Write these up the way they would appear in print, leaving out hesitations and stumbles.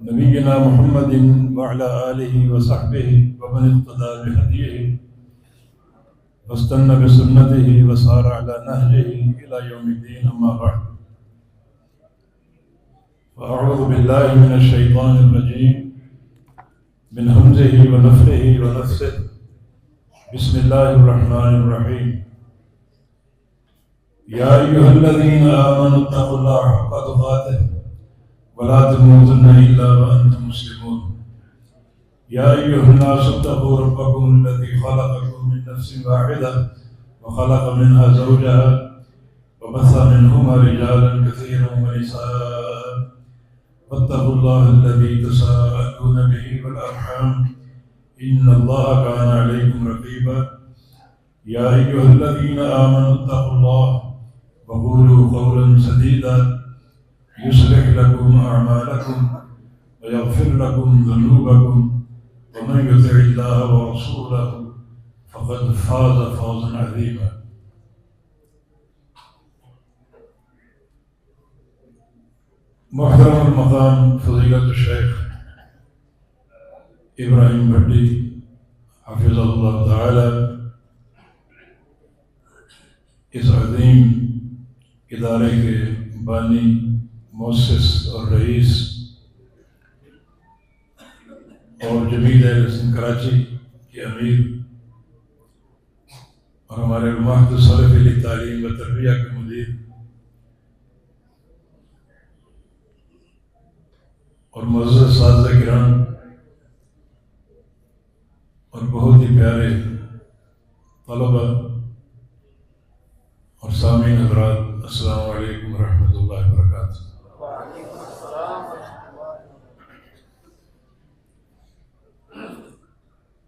نبينا محمد وعلى آله وصحبه ومن اقتدى بهديه واستنى بسنته وسار على نهجه إلى يوم الدين. أما بعد، فأعوذ بالله من الشيطان الرجيم من همزه ونفخه ونفثه. بسم الله الرحمن الرحيم. يا أيها الذين آمنوا اتقوا الله حق تقاته ولا تموتن إلا وأنتم مسلمون. يا أيها الناس اتقوا ربكم الذي خلقكم من نفس واحدة وخلق منها زوجها وبث منهما رجالا كثيرا ونساء واتقوا الله الذي تساءلون به والأرحام إن الله كان عليكم رقيبا. يا أيها الذين آمنوا اتقوا الله وقولوا قولا سديدا يصلح لكم أعمالكم ويغفر لكم ذنوبكم ومن يطع الله ورسوله فقد فاز فوزا عظيما. محترم المقام فضيلة الشيخ ابراہیم بھٹی حفظہ اللہ تعالی اس عظیم ادارے کے بانی، مؤسس اور رئیس، اور جمیل اہل سندھ کراچی کے امیر، اور ہمارے معہد السلف علی تعلیم و تربیہ کے مدیر، اور معزز اساتذہ کرام، اور بہت ہی پیارے طلبہ اور سامعین حضرات، السلام علیکم ورحمۃ اللہ وبرکاتہ۔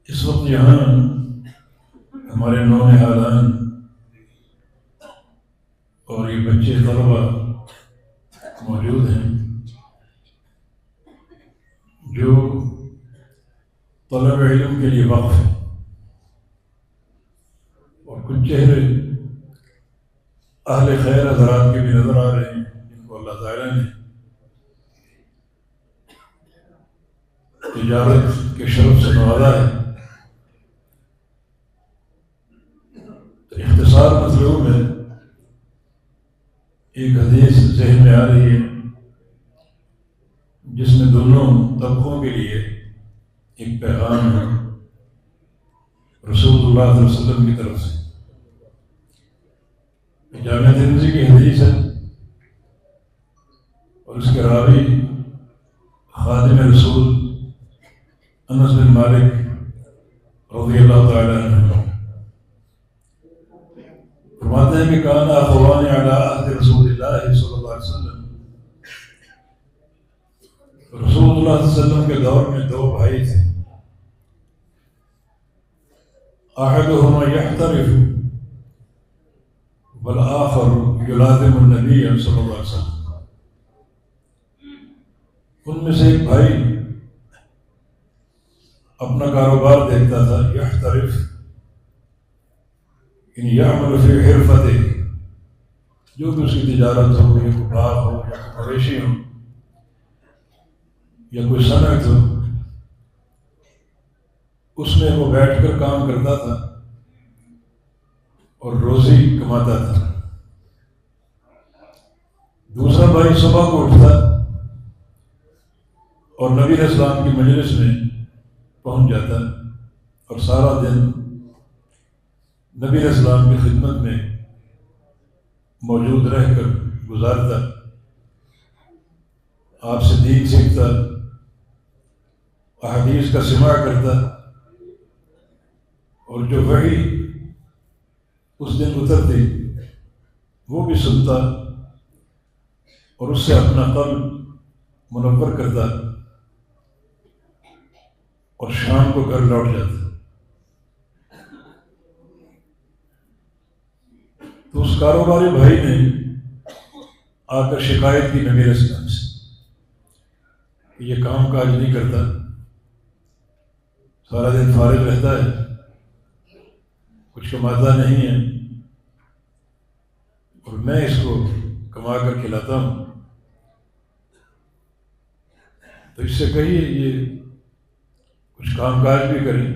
اس وقت یہاں ہمارے نونہالان اور یہ بچے طلبہ موجود ہیں جو طلب علم کے لیے وقف ہے، اور کچھ چہرے اہل خیر حضرات کے بھی نظر آ رہے ہیں جن کو اللہ تعالیٰ نے تجارت کے شرف سے نوازا ہے۔ تو اختصار مطلوب ہے، ایک حدیث ذہن میں آ رہی ہے جس میں دونوں طبقوں کے لیے ایک پیغام ہے رسول اللہ صلی اللہ علیہ وسلم کی طرف سے۔ جامع ترمذی کی حدیث ہے اور اس کے راوی خادم رسول انس بن مالک رضی اللہ تعالیٰ عنہ فرماتے ہیں کہ کان اخوان علی عہد رسول اللہ صلی اللہ علیہ وسلم، رسول اللہ صلی اللہ علیہ وسلم کے دور میں دو بھائی تھے، احدہما یحترف والآخر یلازم النبی صلی اللہ علیہ وسلم۔ ان میں سے ایک بھائی اپنا کاروبار دیکھتا تھا، یحترف یعنی یعمل فی حرفته، جو بھی اس کی تجارت ہو، یا کوئی باغ ہو، یا کوئی مویشی ہو، یا کوئی صنعت ہو، اس میں وہ بیٹھ کر کام کرتا تھا اور روزی کماتا تھا۔ دوسرا بھائی صبح کو اٹھتا اور نبی علیہ السلام کی مجلس میں پہنچ جاتا اور سارا دن نبی علیہ السلام کی خدمت میں موجود رہ کر گزارتا، آپ سے دین سیکھتا، احادیث کا سماع کرتا، اور جو وحی اس دن اترتی وہ بھی سنتا اور اس سے اپنا قلب منور کرتا، اور شام کو گھر لوٹ جاتا۔ تو اس کاروباری بھائی نے آ کر شکایت کی نبی علیہ السلام سے کہ یہ کام کاج نہیں کرتا، سارا دن فارغ رہتا ہے، کچھ کماتا نہیں ہے، اور میں اس کو کما کر کھلاتا ہوں۔ تو اس سے کہیے یہ کچھ کام کاج بھی کریں۔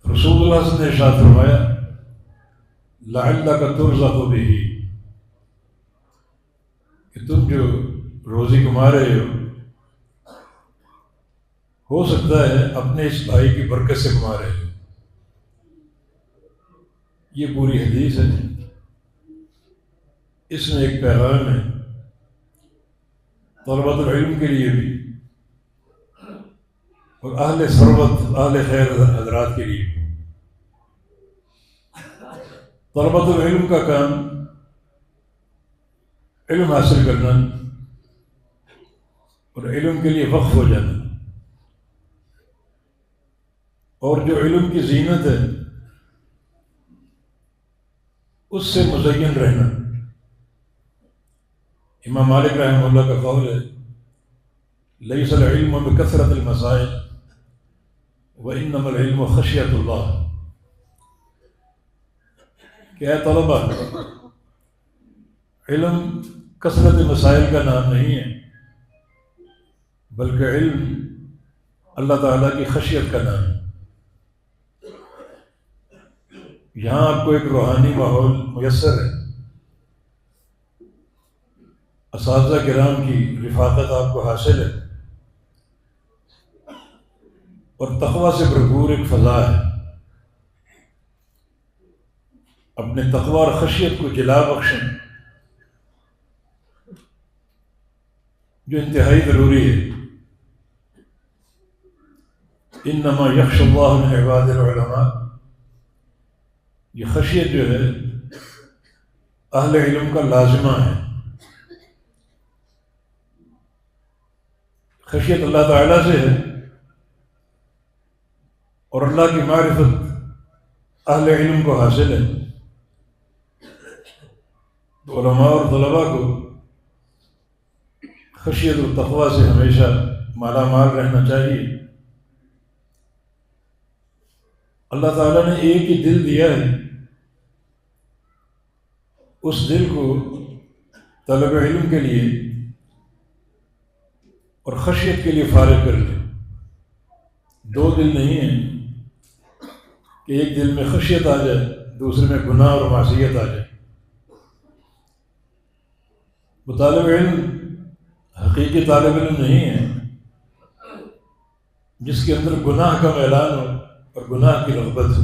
رسول اللہ صلی اللہ علیہ وسلم نے ارشاد فرمایا لعلک ترزق بہ، کہ تم جو روزی کما رہے ہو سکتا ہے اپنے اس بھائی کی برکت سے کما رہے ہو۔ یہ پوری حدیث ہے، اس میں ایک پیغام ہے طلبۃ العلم کے لیے بھی اور اہل ثروت اہل خیر حضرات کے لیے بھی۔ طلبۃ العلم کا کام علم حاصل کرنا اور علم کے لیے وقف ہو جانا، اور جو علم کی زینت ہے اس سے مزین رہنا۔ امام مالک رحمہ اللہ کا قول ہے لیس العلم بکثرت المسائل وانما العلم خشیۃ اللہ، کہ اے طلبہ، علم کثرت مسائل کا نام نہیں ہے بلکہ علم اللہ تعالیٰ کی خشیت کا نام ہے۔ یہاں آپ کو ایک روحانی ماحول میسر ہے، اساتذہ کرام کی رفاقت آپ کو حاصل ہے، اور تقویٰ سے بھرپور ایک فضا ہے۔ اپنے تقویٰ اور خشیت کو جلا بخشیں جو انتہائی ضروری ہے۔ انما یخشی اللہ من عباد العلماء، یہ خشیت جو ہے اہل علم کا لازمہ ہے۔ خشیت اللہ تعالیٰ سے ہے، اور اللہ کی معرفت اہل علم کو حاصل ہے۔ تو علماء اور طلباء کو خشیت و تقویٰ سے ہمیشہ مالا مال رہنا چاہیے۔ اللہ تعالیٰ نے ایک ہی دل دیا ہے، اس دل کو طلب علم کے لیے اور خشیت کے لیے فارغ کر لے۔ دو دل نہیں ہیں کہ ایک دل میں خشیت آ جائے دوسرے میں گناہ اور معصیت آ جائے۔ وہ طالب علم حقیقی طالب علم نہیں ہے جس کے اندر گناہ کا میلان ہو اور گناہ کی رغبت ہو۔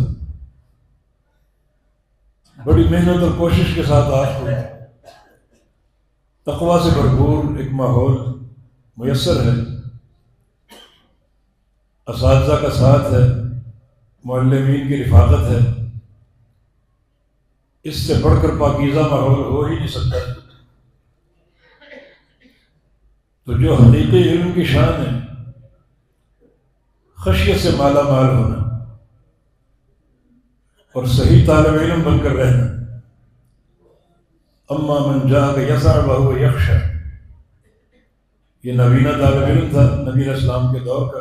بڑی محنت اور کوشش کے ساتھ آپ کو تقویٰ سے بھرپور ایک ماحول میسر ہے، اساتذہ کا ساتھ ہے، معلمین کی رفاقت ہے، اس سے بڑھ کر پاکیزہ ماحول ہو ہی نہیں سکتا۔ تو جو حقیقی علم کی شان ہے خشیت سے مالا مال ہونا اور صحیح طالب علم بن کر رہنا۔ اما من جاءک یسعی وہو یخشی، یہ نبینہ طالب علم تھا نبی علیہ السلام کے دور کا،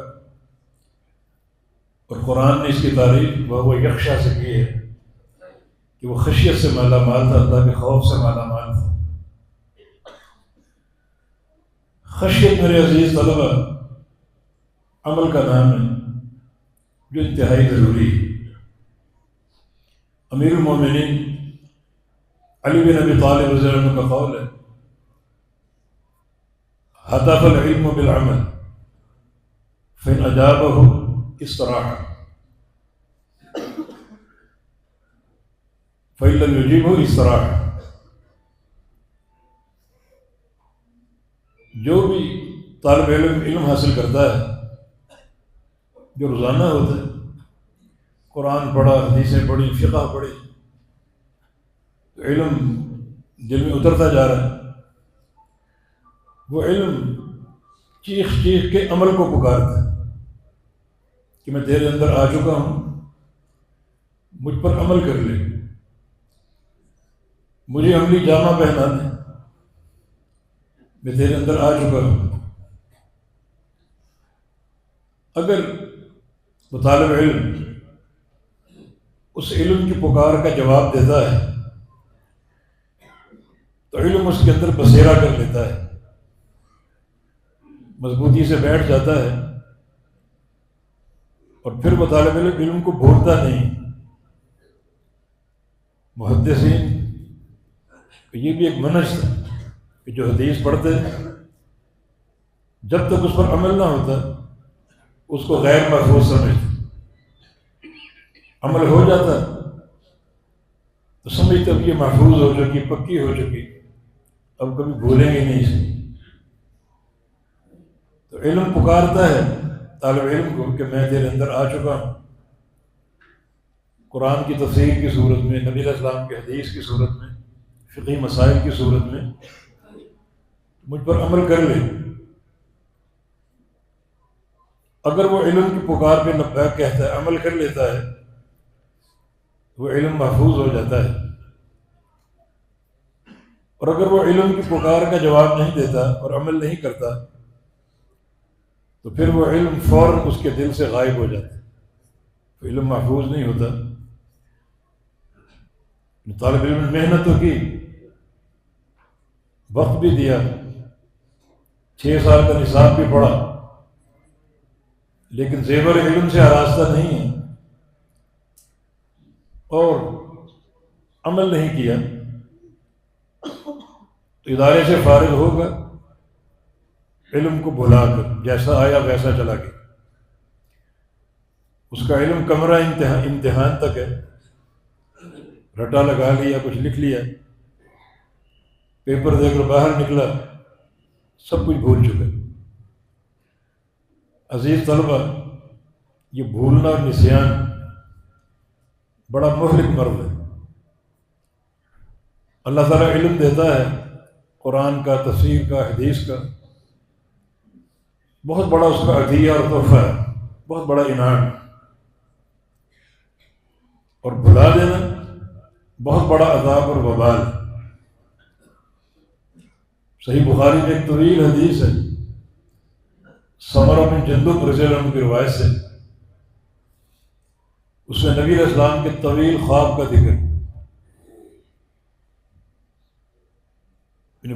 اور قرآن نے اس کی تعریف وہو یخشی سے کی ہے کہ وہ خشیت سے مالا مال تھا، اللہ کے خوف سے مالا مال تھا۔ خشیت میرے عزیز طلبہ عمل کا نام ہے جو انتہائی ضروری ہے۔ امیر المومنین علی بن ابی طالب رضی اللہ عنہ کا قول ہے ہدف العلم بالعمل فإن أجابه استراح فإن لم يجيبه استراح۔ جو بھی طالب علم حاصل کرتا ہے، جو روزانہ ہوتا ہے، قرآن پڑھا، حدیثیں پڑھی، فقہ پڑھی، تو علم دل میں اترتا جا رہا ہے، وہ علم چیخ چیخ کے عمل کو پکارتا ہے کہ میں تیرے اندر آ چکا ہوں، مجھ پر عمل کر لے، مجھے عملی جامہ پہنا دے، میں تیرے اندر آ چکا ہوں۔ اگر وہ طالب علم اس علم کی پکار کا جواب دیتا ہے تو علم اس کے اندر بسیرا کر لیتا ہے، مضبوطی سے بیٹھ جاتا ہے اور پھر وہ طالب علم کو بھولتا نہیں۔ محدثین یہ بھی ایک منہج تھا کہ جو حدیث پڑھتے جب تک اس پر عمل نہ ہوتا اس کو غیر محفوظ سمجھتے، عمل ہو جاتا تو سمجھتے اب یہ محفوظ ہو چکی، پکی ہو چکی، اب کبھی بھولیں گے نہیں اسے۔ تو علم پکارتا ہے طالب علم کو کہ میں تیرے اندر آ چکا ہوں، قرآن کی تفسیر کی صورت میں، نبی علیہ السلام کی حدیث کی صورت میں، فقہی مسائل کی صورت میں، مجھ پر عمل کر لے۔ اگر وہ علم کی پکار پہ لبیک کہتا ہے، عمل کر لیتا ہے، وہ علم محفوظ ہو جاتا ہے۔ اور اگر وہ علم کی پکار کا جواب نہیں دیتا اور عمل نہیں کرتا تو پھر وہ علم فوراً اس کے دل سے غائب ہو جاتا ہے، تو علم محفوظ نہیں ہوتا۔ طالب علم نے محنت تو کی، وقت بھی دیا، 6 سال کا نصاب بھی پڑھا، لیکن زیور علم سے آراستہ نہیں ہے اور عمل نہیں کیا تو ادارے سے فارغ ہوگا علم کو بھلا کر، جیسا آیا ویسا چلا گیا۔ اس کا علم کمرہ امتحان تک ہے، رٹا لگا لیا، کچھ لکھ لیا، پیپر دے کر باہر نکلا، سب کچھ بھول چکا۔ عزیز طلبہ، یہ بھولنا اور نسیان بڑا مہلک مرض ہے۔ اللہ تعالیٰ علم دیتا ہے، قرآن کا، تفسیر کا، حدیث کا، بہت بڑا اس کا عطیہ اور تحفہ ہے، بہت بڑا انعام، اور بھلا دینا بہت بڑا عذاب اور وبال۔ صحیح بخاری میں ایک طویل حدیث ہے، سمرہ بن جندب رضی اللہ عنہ کی روایت سے، اس میں نبی علیہ السلام کے طویل خواب کا ذکر،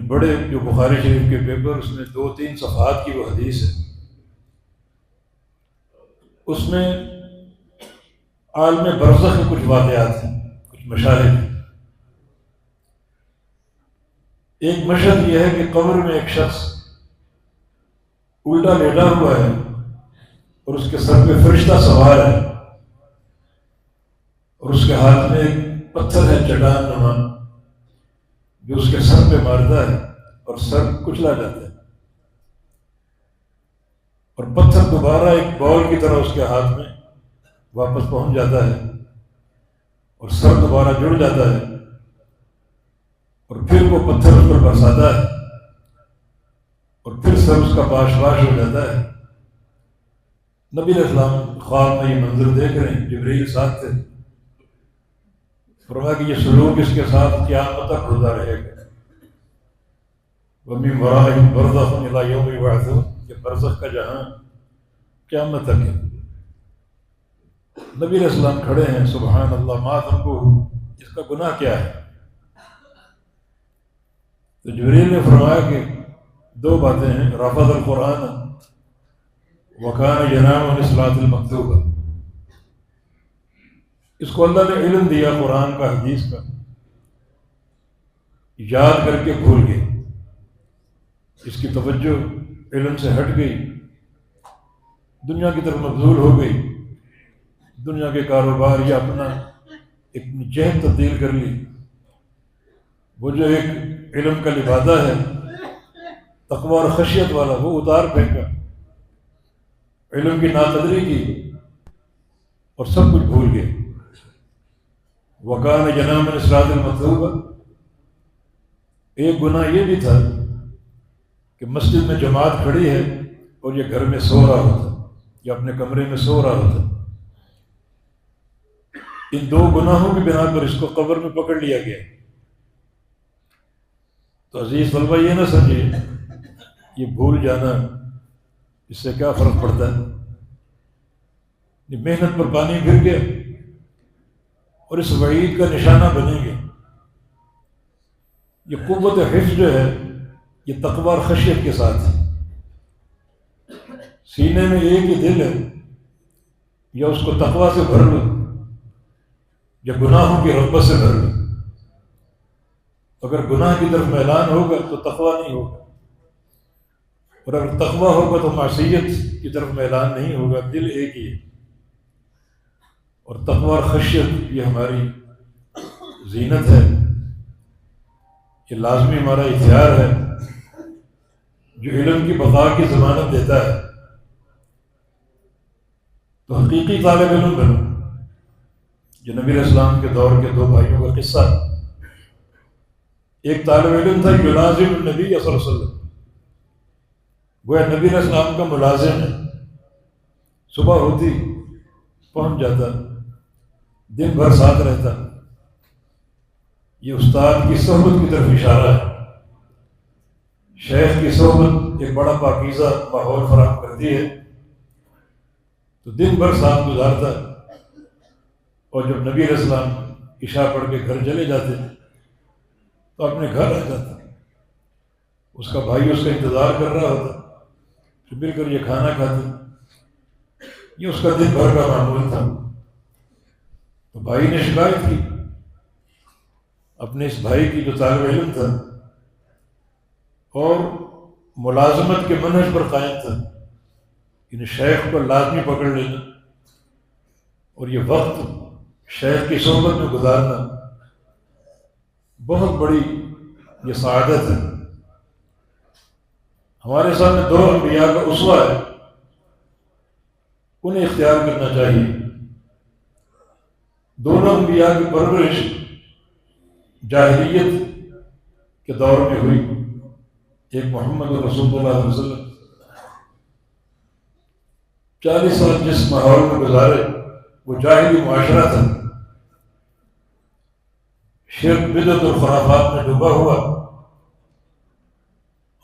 بڑے جو بخاری شریف کے پیپر، اس میں 2-3 صفحات کی وہ حدیث ہے، اس میں عالم برزخ کے کچھ واقعات ہیں، کچھ مشاہد ہیں۔ ایک مشہد یہ ہے کہ قبر میں ایک شخص الٹا لیٹا ہوا ہے اور اس کے سر پہ فرشتہ سوار ہے اور اس کے ہاتھ میں ایک پتھر ہے چٹان نما جو اس کے سر پہ مارتا ہے اور سر کچلا جاتا ہے، اور پتھر دوبارہ ایک بال کی طرح اس کے ہاتھ میں واپس پہنچ جاتا ہے اور سر دوبارہ جڑ جاتا ہے، اور پھر وہ پتھر اس پر برساتا ہے اور پھر سر اس کا باش باش ہو جاتا ہے۔ نبی علیہ السلام خواب میں یہ منظر دیکھ رہے ہیں، جبریل ساتھ تھے، فرمایا کہ یہ سلوک اس کے ساتھ قیامت تک ہوتا رہے گا۔ وَمِن وَرَائِهِمْ بَرْزَخٌ إِلَىٰ يَوْمِ يُبْعَثُونَ، یہ برزخ کا جہاں قیامت تک ہے۔ نبی علیہ السلام کھڑے ہیں، سبحان اللہ ما ذنبہ، اس کا گناہ کیا ہے؟ تو جبریل نے فرمایا کہ 2 باتیں ہیں، رفض القرآن وکان ینام عن الصلاۃ المکتوبہ، اس کو اللہ نے علم دیا قرآن کا، حدیث کا، یاد کر کے بھول گئے، اس کی توجہ علم سے ہٹ گئی، دنیا کی طرف مبذول ہو گئی، دنیا کے کاروبار یا اپنا ایک جہد تبدیل کر لی۔ وہ جو ایک علم کا لبادہ ہے تقوی اور خشیت والا، وہ اتار پھینکا، علم کی ناقدری کی اور سب کچھ بھول گئے۔ وَكَانَ يَنَامُ عَنِ الصَّلَاةِ الْمَكْتُوبَةِ، ایک گناہ یہ بھی تھا کہ مسجد میں جماعت کھڑی ہے اور یہ گھر میں سو رہا ہوتا یا اپنے کمرے میں سو رہا ہوتا۔ ان 2 گناہوں کی بنا پر اس کو قبر میں پکڑ لیا گیا۔ تو عزیز طلبہ، یہ نہ سمجھے یہ بھول جانا اس سے کیا فرق پڑتا ہے، یہ محنت پر پانی پھر گیا اور اس وعید کا نشانہ بنیں گے۔ یہ قوت حفظ جو ہے یہ تقوی اور خشیت کے ساتھ ہے۔ سینے میں ایک ہی دل ہے، یا اس کو تقویٰ سے بھر لو یا گناہوں کی رغبت سے بھر لو۔ اگر گناہ کی طرف میلان ہوگا تو تقویٰ نہیں ہوگا، اور اگر تقویٰ ہوگا تو معصیت کی طرف میلان نہیں ہوگا۔ دل ایک ہی ہے۔ اور تقویٰ اور خشیت یہ ہماری زینت ہے، یہ لازمی ہمارا اختیار ہے جو علم کی بقا کی ضمانت دیتا ہے۔ تو حقیقی طالب علم بنو۔ جو نبی علیہ السلام کے دور کے دو بھائیوں کا قصہ، ایک طالب علم تھا یلازم النبی صلی اللہ علیہ وسلم، گویا نبی علیہ السلام کا ملازم ہے، صبح ہوتی پہنچ جاتا، دن بھر ساتھ رہتا۔ یہ استاد کی صحبت کی طرف اشارہ ہے۔ شیخ کی صحبت ایک بڑا پاکیزہ ماحول فراہم کرتی ہے، تو دن بھر ساتھ گزارتا، اور جب نبی علیہ السلام عشاء پڑھ کے گھر چلے جاتے تو اپنے گھر آ جاتا، اس کا بھائی اس کا انتظار کر رہا ہوتا، پھر مل کر یہ کھانا کھاتے۔ یہ اس کا دن بھر کا معمول تھا۔ تو بھائی نے شکایت کی اپنے اس بھائی کی جو طالب علم تھا اور ملازمت کے منہج پر قائم تھا، ان شیخ کو لازمی پکڑ لینا اور یہ وقت شیخ کی صحبت میں گزارنا بہت بڑی یہ سعادت ہے۔ ہمارے سامنے دو انبیاء کا اسوہ ہے، انہیں اختیار کرنا چاہیے۔ دونوں انبیاء کی پرورش جاہلیت کے دور میں ہوئی۔ ایک محمد رسول اللہ علیہ وسلم 40 سال جس ماحول میں گزارے وہ جاہلی معاشرہ تھا، شرک بدعت اور خرافات میں ڈوبا ہوا،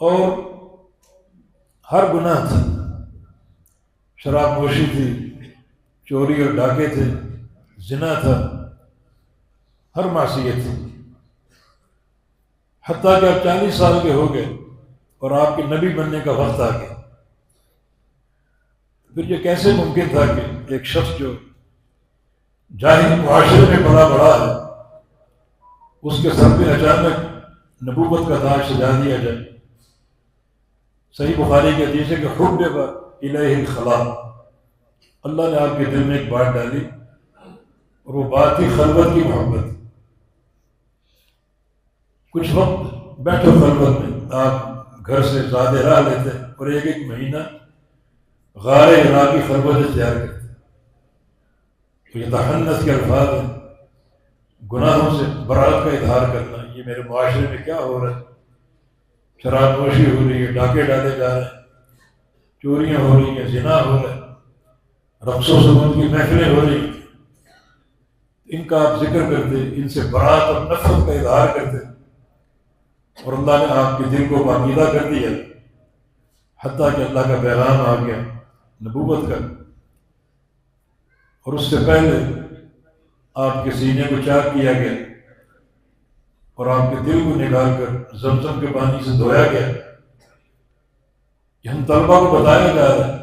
اور ہر گناہ تھا، شراب نوشی تھی، چوری اور ڈاکے تھے، زنا تھا، ہر معصیت تھی۔ حتیٰ کہ آپ 40 سال کے ہو گئے اور آپ کے نبی بننے کا وقت آ گیا۔ پھر یہ کیسے ممکن تھا کہ ایک شخص جو جاہلی معاشرے میں بڑا ہے، اس کے سر پہ اچانک نبوت کا تاج سجا دیا جائے؟ صحیح بخاری کے حدیث ہے کہ حبب الیہ الخلاء، اللہ نے آپ کے دل میں ایک بات ڈالی، اور وہ بات تھی خلوت کی محبت۔ کچھ وقت بیٹھو خلوت میں، آپ گھر سے زیادہ راہ لیتے اور ایک مہینہ غار ہرا کی خلوت اختیار کرتے۔ تو یہ تحنث کے الفاظ ہیں، گناہوں سے برات کا اظہار کرنا۔ یہ میرے معاشرے میں کیا ہو رہا ہے؟ شراب نوشی ہو رہی ہے، ڈاکے ڈالے جا رہے ہیں، چوریاں ہو رہی ہیں، زنا ہو رہا ہے، رقص و سجود کی محفلیں ہو رہی ہیں۔ ان کا آپ ذکر کرتے، ان سے برات اور نفرت کا اظہار کرتے، اور اللہ نے آپ کے دل کو پاکیزہ کر دیا، حتیٰ کہ اللہ کا پیغام آ گیا نبوت کا، اور اس سے پہلے آپ کے سینے کو چاک کیا گیا اور آپ کے دل کو نکال کر زمزم کے پانی سے دھویا گیا۔ یہ ہم طلبا کو بتایا جا رہا ہے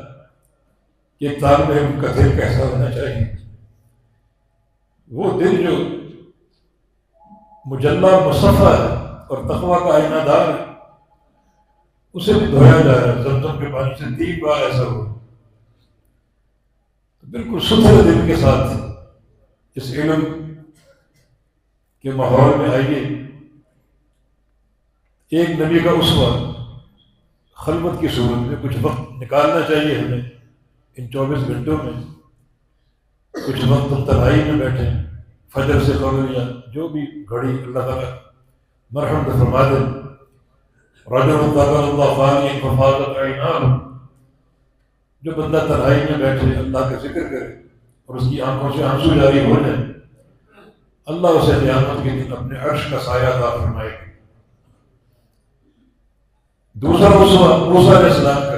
کہ ایک طالب علم کا دل کیسا ہونا چاہیے۔ وہ دل جو مجلہ مصفہ ہے اور تقویٰ کا آئینہ دار ہے، اسے بھی دھویا جا رہا ہے زمزم کے پانی سے 3 بار ایسا ہوا۔ تو بالکل ستھرے دل کے ساتھ اس علم کے ماحول میں آئیے۔ ایک نبی کا اسوہ خلوت کی صورت میں کچھ وقت نکالنا چاہیے ہمیں ان 24 گھنٹوں میں۔ کچھ وقت ہم تنہائی میں بیٹھیں، فجر سے قبل یا جو بھی گھڑی اللہ تعالیٰ مرحم کا فرما دے۔ رجل ذکر اللہ خالیا ففاضت عیناہ، جو بندہ تنہائی میں بیٹھے اللہ کا ذکر کرے اور اس کی آنکھوں سے آنسو جاری ہو جائے، اللہ اسے قیامت کے دن اپنے عرش کا سایہ عطا فرمائے گا۔ دوسرا اسوہ موسیٰ علیہ السلام کا،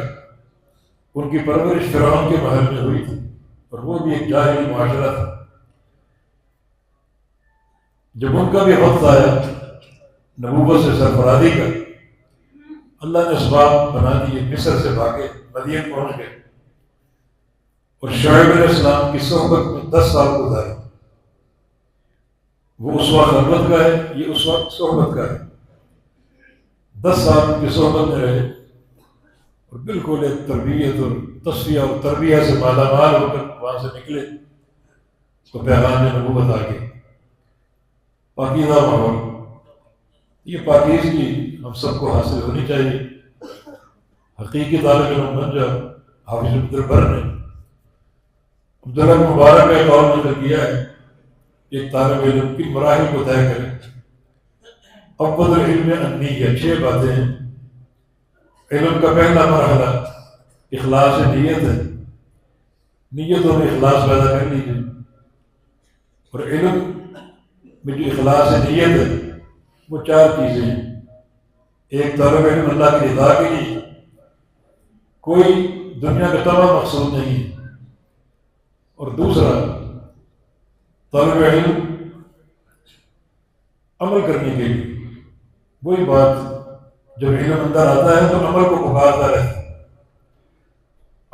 ان کی پرورش فرعون کے محل میں ہوئی تھی، اور وہ بھی ایک جاہلی معاشرہ تھا۔ جب ان کا بھی وقت آیا نبوت سے سرفرازی کا، اللہ نے اسباب بنا دیے، مصر سے بھاگے، مدین پہنچ گئے، اور شعیب علیہ السلام کی صحبت میں 10 سال گزارے. وہ اس وقت خلوت کا ہے، یہ اس وقت صحبت کا ہے. 10 سال ان کی صحبت میں رہے اور بالکل ایک تربیت اور تصفیہ اور تربیہ سے مالا مال ہو کر وہاں سے نکلے تو پیغام نبوت آ گئی. پاکیزہ ماحول، یہ پاکیزگی ہم سب کو حاصل ہونی چاہیے. حقیقی طالب علم بن جاؤ. حافظ عبد البر نے عبداللہ مبارک کا قول نقل کیا ہے، ایک طالب علم کی مراحل کو طے کرے. اول العلم النیہ، 6 باتیں ہیں. علم کا پہلا مرحلہ اخلاص نیت ہے. نیتوں میں اخلاص پیدا کر لیجیے. اور علم میں جو اخلاص نیت ہے وہ 4 چیزیں ہیں. ایک طالب علم اللہ کی رضا کے لیے، کوئی دنیا کا تمام مقصود نہیں ہے. اور دوسرا طالب علم عمل کرنے کے لیے، وہی بات جب علم اندر آتا ہے تو عمل کو پکارتا رہتا ہے.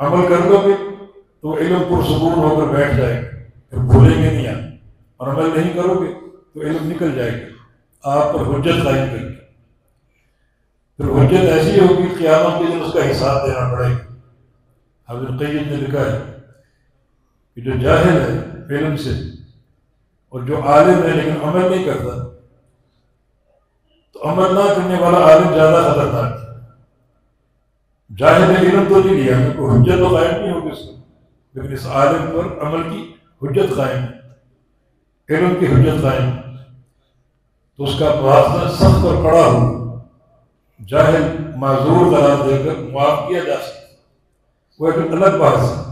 عمل کر لو گے تو علم پرسکون ہو کر بیٹھ جائے گا، پھر بھولیں گے نہیں آپ. اور عمل نہیں کرو گے تو علم نکل جائے گا آپ پر حجت قائم کر کے. پھر حجت ایسی ہوگی قیامت کے دن اس کا حساب دینا پڑے گا. حضرت قیم نے لکھا ہے کہ جو جاہل ہے علم سے اور جو عالم ہے لیکن عمل نہیں کرتا، تو عمل نہ کرنے والا عالم زیادہ خطرناک ہے. جاہل نے علم تو نہیں لیا، کوئی حجت تو قائم نہیں ہوگی اس کو، لیکن اس عالم پر عمل کی حجت قائم ہے، علم کی حجت قائم ہے. تو اس کا مواخذہ سخت اور کڑا ہو. جاہل معذور قرار دے کر معاف کیا جا سکتا، وہ ایک الگ بات ہے.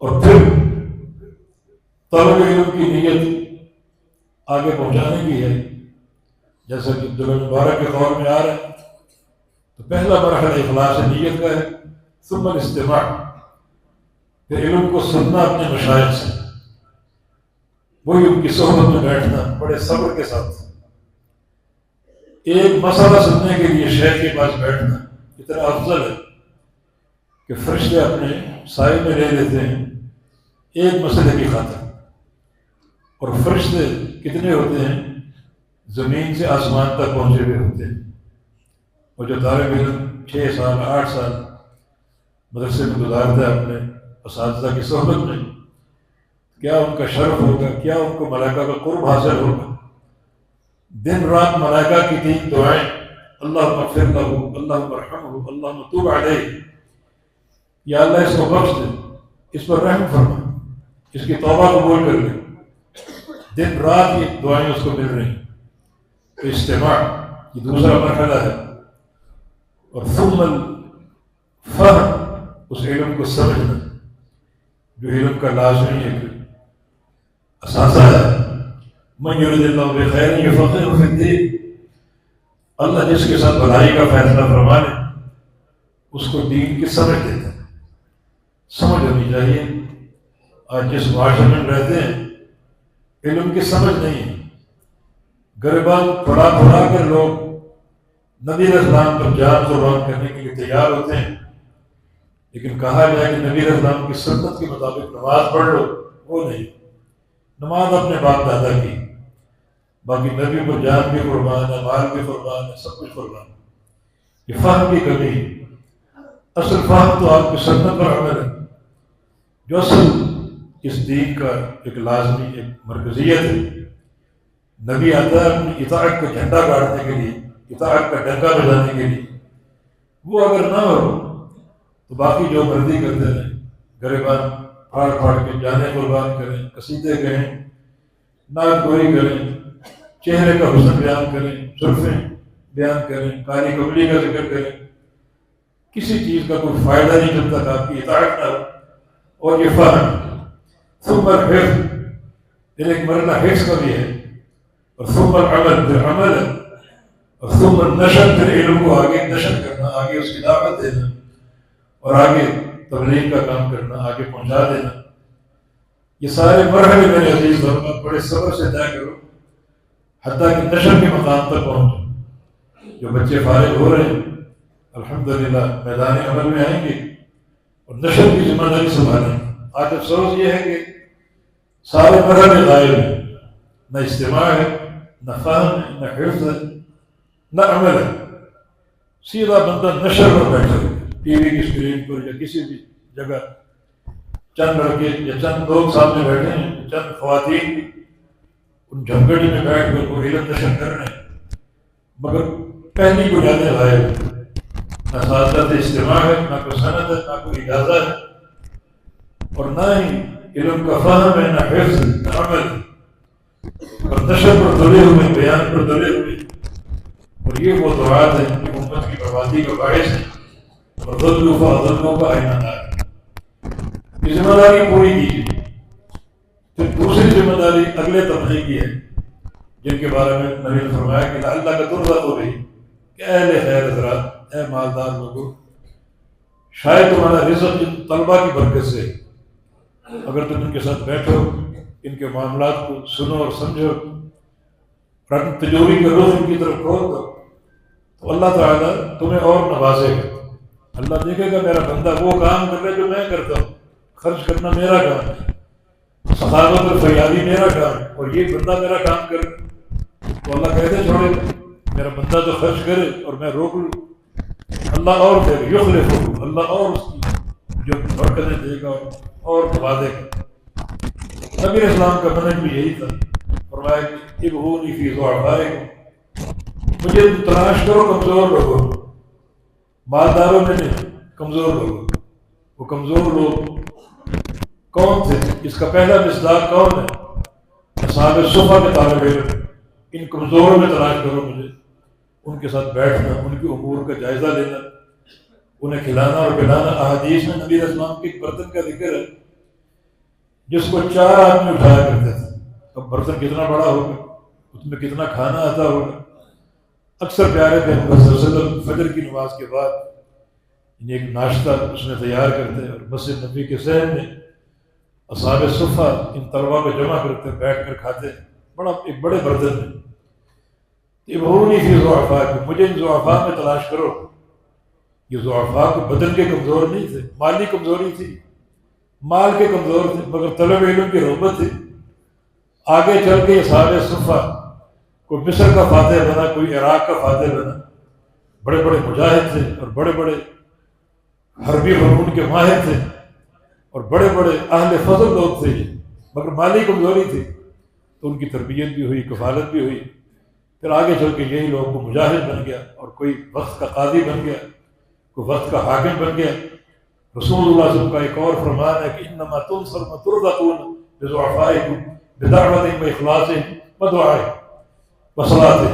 اور پھر طالب علم کی نیت آگے پہنچانے کی ہے، جیسا کہ عبداللہ مبارک کے قول میں آ رہا ہے. تو پہلا مرحلہ اخلاص نیت کا ہے. ثم الاستماع، پھر علم کو سننا اپنے مشائخ سے، وہی ان کی صحبت میں بیٹھنا بڑے صبر کے ساتھ. ایک مسئلہ سننے کے لیے شیخ کے پاس بیٹھنا اتنا افضل ہے کہ فرشتے اپنے سائے میں لے لیتے ہیں ایک مسئلے کی خاطر. اور فرشتے کتنے ہوتے ہیں؟ زمین سے آسمان تک پہنچے ہوئے ہوتے ہیں. اور جو طالب علم 6 سال 8 سال مدرسے میں گزارتا ہے اپنے اساتذہ کی صحبت میں، کیا ان کا شرف ہوگا، کیا ان کو ملائکہ کا قرب حاصل ہوگا. دن رات ملائکہ کی 3 دعائیں، اللہم اغفر لہ، اللہم ارحمہ، اللہم تب علیہ. یا اللہ اس کو بخش دے، اس پر رحم فرما، اس کی توبہ قبول کر لے. دن رات یہ دعائیں اس کو مل رہی ہیں. تو استماع یہ دوسرا مرحلہ ہے. اور ثم الفہم، اس علم کو سمجھنا جو علم کا لازمی ہے، اثاثہ ہے. من یرد اللہ بخیر یفقہہ فی الدین، اللہ جس کے ساتھ بھلائی کا فیصلہ فرما لے اس کو دین کی سمجھ دیتا ہے. سمجھ ہونی چاہیے. آج جس معاشرے میں رہتے ہیں علم کی سمجھ نہیں ہے. گریبان پڑھا کر لوگ نبی علیہ السلام پر جان قربان کرنے کے لیے تیار ہوتے ہیں، لیکن کہا جائے کہ نبی علیہ السلام کی سنت کے مطابق نماز پڑھ لو، وہ نہیں. نماز اپنے باپ دادا کی، باقی نبی پر جان بھی قربان ہے، مال بھی قربان ہے، سب کچھ قربان ہے. یہ فہم کی کمی ہے. اصل فہم تو آپ کی سنت پر عمل ہے، جو اصل اس دین کا ایک لازمی ایک مرکزیت ہے. نبی آتا ہے اپنی اطاعت کا جھنڈا گاڑنے کے لیے، اطاعت کا ڈنکا بجانے کے لیے. وہ اگر نہ ہو تو باقی جو مرضی کرتے رہیں، گریبان پھاڑ کے جانے قربان کریں، قصیدے کہیں، نعت گوئی کریں، چہرے کا حسن بیان کریں، سرفیں بیان کریں، کالی کملی کا ذکر کریں، کسی چیز کا کوئی فائدہ نہیں جب تک آپ کی اطاعت نہ ہو. اور یہ فہم. ثم الحفظ، پھر ایک مرحلہ حفظ کا بھی ہے. اور ثم العمل، پھر عمل ہے. اور ثم النشر، پھر علم کو آگے نشر کرنا، آگے اس کی دعوت دینا اور آگے تبلیغ کا کام کرنا، آگے پہنچا دینا. یہ سارے مرحلے میرے عزیز بھائی بڑے صبر سے طے کرو حتیٰ کہ نشر کے مقام تک پہنچو. جو بچے فارغ ہو رہے ہیں الحمدللہ میدان عمل میں آئیں گے اور نشر کی ذمہ داری سنبھالیں۔ آج افسوس یہ ہے کہ سارے مرحلے غائب ہیں، نہ اجتماع ہے، نہ فہم ہے، نہ حفظ ہے، نہ عمل ہے۔ سیدھا بندہ نشر پر بیٹھا ہے، ٹی وی کی اسکرین پر یا کسی بھی جگہ، چند لڑکے یا چند لوگ سامنے بیٹھے ہیں، چند خواتین ان جھمگڑی میں بیٹھ کر وہ علم نشر کر رہے ہیں، مگر پہلی بنیادیں غائب ہیں، نہ سعادت اجتماع ہے، نہ کوئی سند ہے، نہ کوئی اجازت ہے، اور نہ ہی علم کا فہم ہے، نہ حفظ ہے، نہ عمل ہے، اور نشر پر دلے ہوئے، بیان پر دلے ہوئے۔ اور یہ وہ دعات ہیں جو امت کی بربادی کا باعث ہے اور ظلموں کا آئینہ دار ہے۔ یہ ذمہ داری پوری کیجیے۔ پھر دوسری ذمہ داری اگلے طبقے کی ہے، جن کے بارے میں نبی نے فرمایا کہ اللہ کا ترزق ہو رہی کہ اہل خیر حضرات، اے مالدار لوگوں، شاید تمہارا رزق ان طلبہ کی برکت سے ہے۔ اگر تم ان کے ساتھ بیٹھو، ان کے معاملات کو سنو اور سمجھو، اور اپنی تجوری کا رخ ان کی طرف کھول دو، تو اللہ تعالیٰ تمہیں اور نوازے گا۔ اللہ دیکھے گا میرا بندہ وہ کام کر رہا جو میں کرتا ہوں، خرچ کرنا میرا کام ہے، سخاوت اور فریادی میرا کام ہے، اور یہ بندہ میرا کام کر رہا ہے، تو اللہ کہتے چھوڑے گا میرا بندہ تو خرچ کرے اور میں روک لوں، اللہ اور دے گا، یخلف، اللہ اور اس کی جو برکتیں دے گا اور نوازے گا۔ نبی علیہ السلام کا منہج بھی یہی تھا، فرمایا کہ ابغونی فی ضعفائکم، مجھے تلاش کرو کمزور لوگوں، مالداروں میں نہیں، کمزور لوگوں۔ وہ کمزور لوگ کون تھے؟ اس کا پہلا مصداق کون ہے؟ اصحاب صفا کے طالب علم۔ ان کمزوروں میں تلاش کرو مجھے، ان کے ساتھ بیٹھنا، ان کے امور کا جائزہ لینا، انہیں کھلانا اور پلانا۔ احادیث میں نبی علیہ السلام کے ایک برتن کا ذکر ہے جس کو 4 آدمی اٹھایا کرتے تھے۔ اب برتن کتنا بڑا ہوگا، اس میں کتنا کھانا آتا ہوگا۔ اکثر پیارے پیغمبر صلی اللہ علیہ وسلم فجر کی نماز کے بعد ایک ناشتہ اس میں تیار کرتے اور مسجد نبی کے صحن میں اصحاب صفا ان طلبہ کو جمع کرتے، بیٹھ کر کھاتے، ایک بڑے برتن میں۔ ابغونی فی ضعفائکم، مجھے ان ضعفاء میں تلاش کرو۔ یہ ضعفاء کو بدن کے کمزور نہیں تھے، مالی کمزوری تھی، مال کے کمزور تھے، مگر طلب علم کی رغبت تھی۔ آگے چل کے اصحاب صفا کوئی مصر کا فاتح بنا، کوئی عراق کا فاتح بنا، بڑے بڑے مجاہد تھے اور بڑے بڑے حربی فنون کے ماہر تھے اور بڑے بڑے اہل فضل لوگ تھے، مگر مالی کمزوری تھی، تو ان کی تربیت بھی ہوئی، کفالت بھی ہوئی۔ پھر آگے چل کے یہی لوگ کو مجاہد بن گیا، اور کوئی وقت کا قاضی بن گیا، کوئی وقت کا حاکم بن گیا۔ رسول اللہ صلی اللہ علیہ وسلم کا ایک اور فرمان ہے کہ انما تنصرون وترزقون بضعفائکم بدعوۃ واخلاص ودعاء وصلاۃ،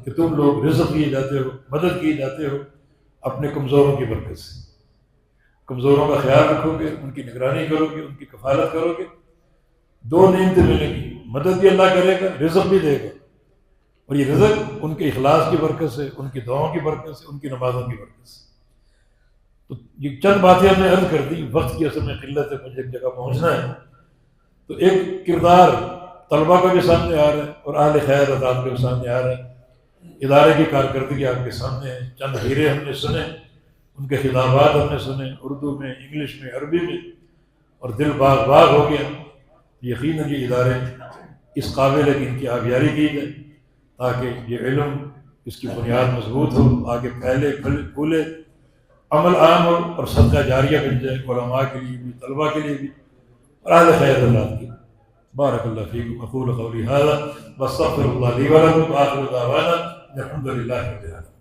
کہ تم لوگ رزق کیے جاتے ہو، مدد کیے جاتے ہو اپنے کمزوروں کی برکت سے۔ کمزوروں کا خیال رکھو گے، ان کی نگرانی کرو گے، ان کی کفالت کرو گے، 2 نعمتیں ملیں گی، مدد بھی اللہ کرے گا، رزق بھی دے گا۔ اور یہ رزق ان کے اخلاص کی برکت سے، ان کی دعاؤں کی برکت سے، ان کی نمازوں کی برکت سے۔ تو یہ چند باتیں ہم نے عرض کر دی، وقت کی اصل میں قلت ہے، مجھے ایک جگہ پہنچنا ہے۔ تو ایک کردار طلبہ کا بھی سامنے آ رہا ہے اور اہل خیر حضرات کے بھی سامنے آ رہا ہے، ادارے کی کارکردگی آپ کے سامنے ہے، چند ہیرے ہم نے سنے، ان کے خطابات ہم نے سنے، اردو میں، انگلش میں، عربی میں، اور دل باغ باغ ہو گیا۔ یقیناً یہ ادارے اس قابل ہے کہ ان کی آبیاری کی جائے، تاکہ یہ علم، اس کی بنیاد مضبوط ہو، آگے پھیلے پھولے، عمل عام ہو اور صدقہ جاریہ بن جائے، علماء کے لیے بھی، طلباء کے لیے بھی، اور اہل خیر اللہ کی۔ بارک اللہ فیکم، اقول قولی ھذا واستغفر اللہ لی ولکم، وآخر دعوانا الحمد للہ رب العالمین۔